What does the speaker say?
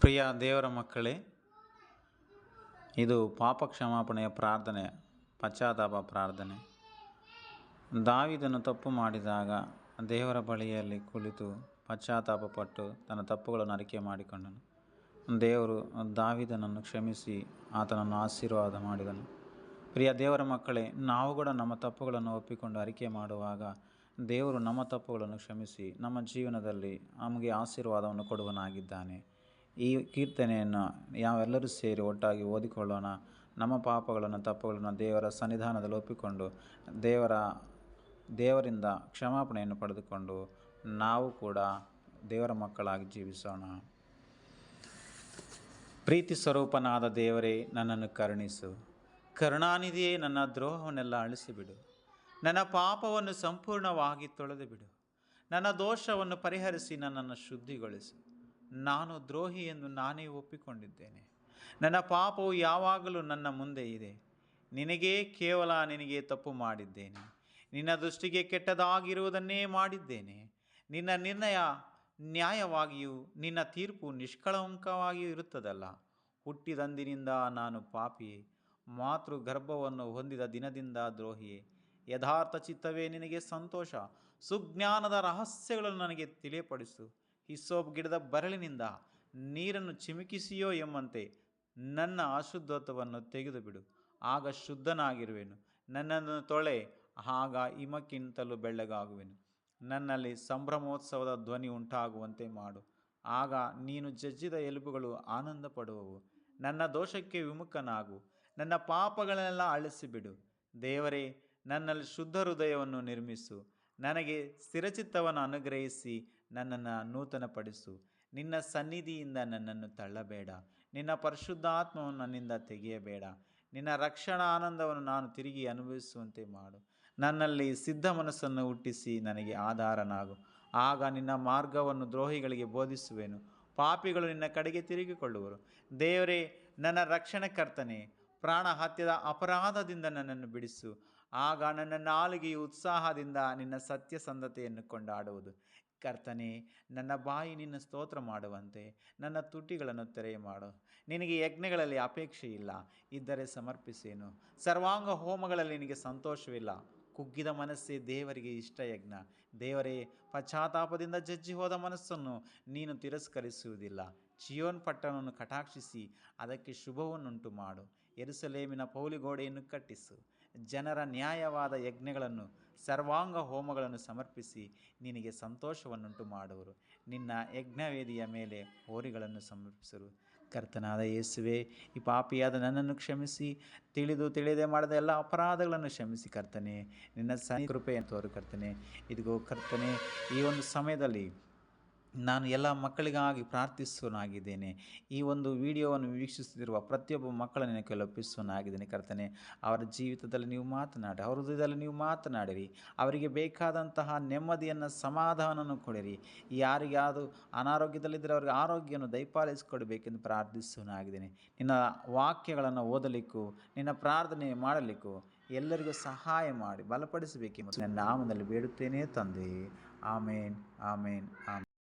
ಪ್ರಿಯ ದೇವರ ಮಕ್ಕಳೇ, ಇದು ಪಾಪ ಕ್ಷಮಾಪಣೆಯ ಪ್ರಾರ್ಥನೆ, ಪಶ್ಚಾತ್ತಾಪ ಪ್ರಾರ್ಥನೆ. ದಾವೀದನು ತಪ್ಪು ಮಾಡಿದಾಗ ದೇವರ ಬಳಿಯಲ್ಲಿ ಕುಳಿತು ಪಶ್ಚಾತ್ತಾಪಪಟ್ಟು ತನ್ನ ತಪ್ಪುಗಳನ್ನು ಅರಿಕೆ ಮಾಡಿಕೊಂಡನು. ದೇವರು ದಾವೀದನನ್ನು ಕ್ಷಮಿಸಿ ಆತನನ್ನು ಆಶೀರ್ವಾದ ಮಾಡಿದನು. ಪ್ರಿಯ ದೇವರ ಮಕ್ಕಳೇ, ನಾವು ಕೂಡ ನಮ್ಮ ತಪ್ಪುಗಳನ್ನು ಒಪ್ಪಿಕೊಂಡು ಅರಿಕೆ ಮಾಡುವಾಗ ದೇವರು ನಮ್ಮ ತಪ್ಪುಗಳನ್ನು ಕ್ಷಮಿಸಿ ನಮ್ಮ ಜೀವನದಲ್ಲಿ ನಮಗೆ ಆಶೀರ್ವಾದವನ್ನು ಕೊಡುವನಾಗಿದ್ದಾನೆ. ಈ ಕೀರ್ತನೆಯನ್ನು ನಾವೆಲ್ಲರೂ ಸೇರಿ ಒಟ್ಟಾಗಿ ಓದಿಕೊಳ್ಳೋಣ. ನಮ್ಮ ಪಾಪಗಳನ್ನು ತಪ್ಪುಗಳನ್ನು ದೇವರ ಸನ್ನಿಧಾನದಲ್ಲಿ ಒಪ್ಪಿಕೊಂಡು ದೇವರಿಂದ ಕ್ಷಮಾಪಣೆಯನ್ನು ಪಡೆದುಕೊಂಡು ನಾವು ಕೂಡ ದೇವರ ಮಕ್ಕಳಾಗಿ ಜೀವಿಸೋಣ. ಪ್ರೀತಿ ಸ್ವರೂಪನಾದ ದೇವರೇ, ನನ್ನನ್ನು ಕರುಣಿಸು. ಕರುಣಾನಿಧಿಯೇ, ನನ್ನ ದ್ರೋಹವನ್ನೆಲ್ಲ ಅಳಿಸಿಬಿಡು. ನನ್ನ ಪಾಪವನ್ನು ಸಂಪೂರ್ಣವಾಗಿ ತೊಳೆದು ಬಿಡು. ನನ್ನ ದೋಷವನ್ನು ಪರಿಹರಿಸಿ ನನ್ನನ್ನು ಶುದ್ಧಿಗೊಳಿಸು. ನಾನು ದ್ರೋಹಿ ಎಂದು ನಾನೇ ಒಪ್ಪಿಕೊಂಡಿದ್ದೇನೆ. ನನ್ನ ಪಾಪವು ಯಾವಾಗಲೂ ನನ್ನ ಮುಂದೆ ಇದೆ. ನಿನಗೆ ತಪ್ಪು ಮಾಡಿದ್ದೇನೆ. ನಿನ್ನ ದೃಷ್ಟಿಗೆ ಕೆಟ್ಟದಾಗಿರುವುದನ್ನೇ ಮಾಡಿದ್ದೇನೆ. ನಿನ್ನ ನಿರ್ಣಯ ನ್ಯಾಯವಾಗಿಯೂ ನಿನ್ನ ತೀರ್ಪು ನಿಷ್ಕಳಂಕವಾಗಿಯೂ ಇರುತ್ತದಲ್ಲ. ಹುಟ್ಟಿದಂದಿನಿಂದ ನಾನು ಪಾಪಿಯೇ, ಮಾತೃ ಗರ್ಭವನ್ನು ಹೊಂದಿದ ದಿನದಿಂದ ದ್ರೋಹಿಯೇ. ಯಥಾರ್ಥ ಚಿತ್ತವೇ ನಿನಗೆ ಸಂತೋಷ. ಸುಜ್ಞಾನದ ರಹಸ್ಯಗಳನ್ನು ನನಗೆ ತಿಳಿಯಪಡಿಸು. ಹಿಸ್ಸೋಪ್ ಗಿಡದ ಬರಳಿನಿಂದ ನೀರನ್ನು ಚಿಮುಕಿಸಿಯೋ ಎಂಬಂತೆ ನನ್ನ ಅಶುದ್ಧತ್ವವನ್ನು ತೆಗೆದುಬಿಡು, ಆಗ ಶುದ್ಧನಾಗಿರುವೆನು. ನನ್ನನ್ನು ತೊಳೆ, ಆಗ ಹಿಮಕ್ಕಿಂತಲೂ ಬೆಳ್ಳಗಾಗುವೆನು. ನನ್ನಲ್ಲಿ ಸಂಭ್ರಮೋತ್ಸವದ ಧ್ವನಿ ಉಂಟಾಗುವಂತೆ ಮಾಡು, ಆಗ ನೀನು ಜಜ್ಜಿದ ಎಲುಬುಗಳು ಆನಂದ ಪಡುವವು. ನನ್ನ ದೋಷಕ್ಕೆ ವಿಮುಖನಾಗು, ನನ್ನ ಪಾಪಗಳನ್ನೆಲ್ಲ ಅಳಿಸಿಬಿಡು. ದೇವರೇ, ನನ್ನಲ್ಲಿ ಶುದ್ಧ ಹೃದಯವನ್ನು ನಿರ್ಮಿಸು. ನನಗೆ ಸ್ಥಿರಚಿತ್ತವನ್ನು ಅನುಗ್ರಹಿಸಿ ನನ್ನನ್ನು ನೂತನಪಡಿಸು. ನಿನ್ನ ಸನ್ನಿಧಿಯಿಂದ ನನ್ನನ್ನು ತಳ್ಳಬೇಡ. ನಿನ್ನ ಪರಿಶುದ್ಧಾತ್ಮವನ್ನು ನನ್ನಿಂದ ತೆಗೆಯಬೇಡ. ನಿನ್ನ ರಕ್ಷಣಾ ಆನಂದವನ್ನು ನಾನು ತಿರುಗಿ ಅನುಭವಿಸುವಂತೆ ಮಾಡು. ನನ್ನಲ್ಲಿ ಸಿದ್ಧ ಮನಸ್ಸನ್ನು ಹುಟ್ಟಿಸಿ ನನಗೆ ಆಧಾರನಾಗು. ಆಗ ನಿನ್ನ ಮಾರ್ಗವನ್ನು ದ್ರೋಹಿಗಳಿಗೆ ಬೋಧಿಸುವೆನು. ಪಾಪಿಗಳು ನಿನ್ನ ಕಡೆಗೆ ತಿರುಗಿಕೊಳ್ಳುವರು. ದೇವರೇ, ನನ್ನ ರಕ್ಷಣೆಕರ್ತನೇ, ಪ್ರಾಣ ಹತ್ಯದ ಅಪರಾಧದಿಂದ ನನ್ನನ್ನು ಬಿಡಿಸು. ಆಗ ನನ್ನ ನಾಲಿಗೆಯು ಉತ್ಸಾಹದಿಂದ ನಿನ್ನ ಸತ್ಯಸಂಧತೆಯನ್ನು ಕೊಂಡಾಡುವುದು. ಕರ್ತನೇ, ನನ್ನ ಬಾಯಿ ನಿನ್ನ ಸ್ತೋತ್ರ ಮಾಡುವಂತೆ ನನ್ನ ತುಟಿಗಳನ್ನು ತೆರೆಯ ಮಾಡು. ನಿನಗೆ ಯಜ್ಞಗಳಲ್ಲಿ ಅಪೇಕ್ಷೆ ಇಲ್ಲ, ಇದ್ದರೆ ಸಮರ್ಪಿಸೇನು. ಸರ್ವಾಂಗ ಹೋಮಗಳಲ್ಲಿ ನಿನಗೆ ಸಂತೋಷವಿಲ್ಲ. ಕುಗ್ಗಿದ ಮನಸ್ಸೇ ದೇವರಿಗೆ ಇಷ್ಟ ಯಜ್ಞ. ದೇವರೇ, ಪಶ್ಚಾತ್ತಾಪದಿಂದ ಜಜ್ಜಿ ಹೋದ ಮನಸ್ಸನ್ನು ನೀನು ತಿರಸ್ಕರಿಸುವುದಿಲ್ಲ. ಚಿಯೋನ್ ಪಟ್ಟಣವನ್ನು ಕಟಾಕ್ಷಿಸಿ ಅದಕ್ಕೆ ಶುಭವನ್ನುಂಟು ಮಾಡು. ಯೆರೂಸಲೇಮಿನ ಪೌಳಿಗೋಡೆಯನ್ನು ಕಟ್ಟಿಸು. ಜನರ ನ್ಯಾಯವಾದ ಯಜ್ಞಗಳನ್ನು ಸರ್ವಾಂಗ ಹೋಮಗಳನ್ನು ಸಮರ್ಪಿಸಿ ನಿನಗೆ ಸಂತೋಷವನ್ನುಂಟು ಮಾಡುವರು. ನಿನ್ನ ಯಜ್ಞವೇದಿಯ ಮೇಲೆ ಹೋರಿಗಳನ್ನು ಸಮರ್ಪಿಸರು. ಕರ್ತನಾದ ಯೇಸುವೆ, ಈ ಪಾಪಿಯಾದ ನನ್ನನ್ನು ಕ್ಷಮಿಸಿ, ತಿಳಿದೇ ಮಾಡಿದ ಎಲ್ಲ ಅಪರಾಧಗಳನ್ನು ಕ್ಷಮಿಸಿ ಕರ್ತನೆ. ನಿನ್ನ ಕೃಪೆಯನ್ನು ತೋರು ಕರ್ತನೆ. ಇದಿಗೋ ಕರ್ತನೆ, ಈ ಒಂದು ಸಮಯದಲ್ಲಿ ನಾನು ಎಲ್ಲ ಮಕ್ಕಳಿಗಾಗಿ ಪ್ರಾರ್ಥಿಸುವನಾಗಿದ್ದೇನೆ. ಈ ಒಂದು ವಿಡಿಯೋವನ್ನು ವೀಕ್ಷಿಸುತ್ತಿರುವ ಪ್ರತಿಯೊಬ್ಬ ಮಕ್ಕಳನ್ನು ನಿನ್ನ ಕೈಯಲ್ಲಿ ಒಪ್ಪಿಸುವನಾಗಿದ್ದೇನೆ ಕರ್ತನೆ. ಅವರ ಜೀವಿತದಲ್ಲಿ ನೀವು ಮಾತನಾಡಿ, ಅವರ ಹೃದಯದಲ್ಲಿ ನೀವು ಮಾತನಾಡಿರಿ. ಅವರಿಗೆ ಬೇಕಾದಂತಹ ನೆಮ್ಮದಿಯನ್ನು, ಸಮಾಧಾನವನ್ನು ಕೊಡಿರಿ. ಯಾರಿಗಾದರೂ ಅನಾರೋಗ್ಯದಲ್ಲಿದ್ದರೆ ಅವರಿಗೆ ಆರೋಗ್ಯವನ್ನು ದಯಪಾಲಿಸಿಕೊಡಬೇಕೆಂದು ಪ್ರಾರ್ಥಿಸುವನಾಗಿದ್ದೇನೆ. ನಿನ್ನ ವಾಕ್ಯಗಳನ್ನು ಓದಲಿಕ್ಕೂ ನಿನ್ನ ಪ್ರಾರ್ಥನೆ ಮಾಡಲಿಕ್ಕೂ ಎಲ್ಲರಿಗೂ ಸಹಾಯ ಮಾಡಿ ಬಲಪಡಿಸಬೇಕೆಂಬುದು ನನ್ನ ನಾಮದಲ್ಲಿ ಬೇಡುತ್ತೇನೆ ತಂದೆ. ಆಮೇನ್, ಆಮೇನ್, ಆಮೇನ್.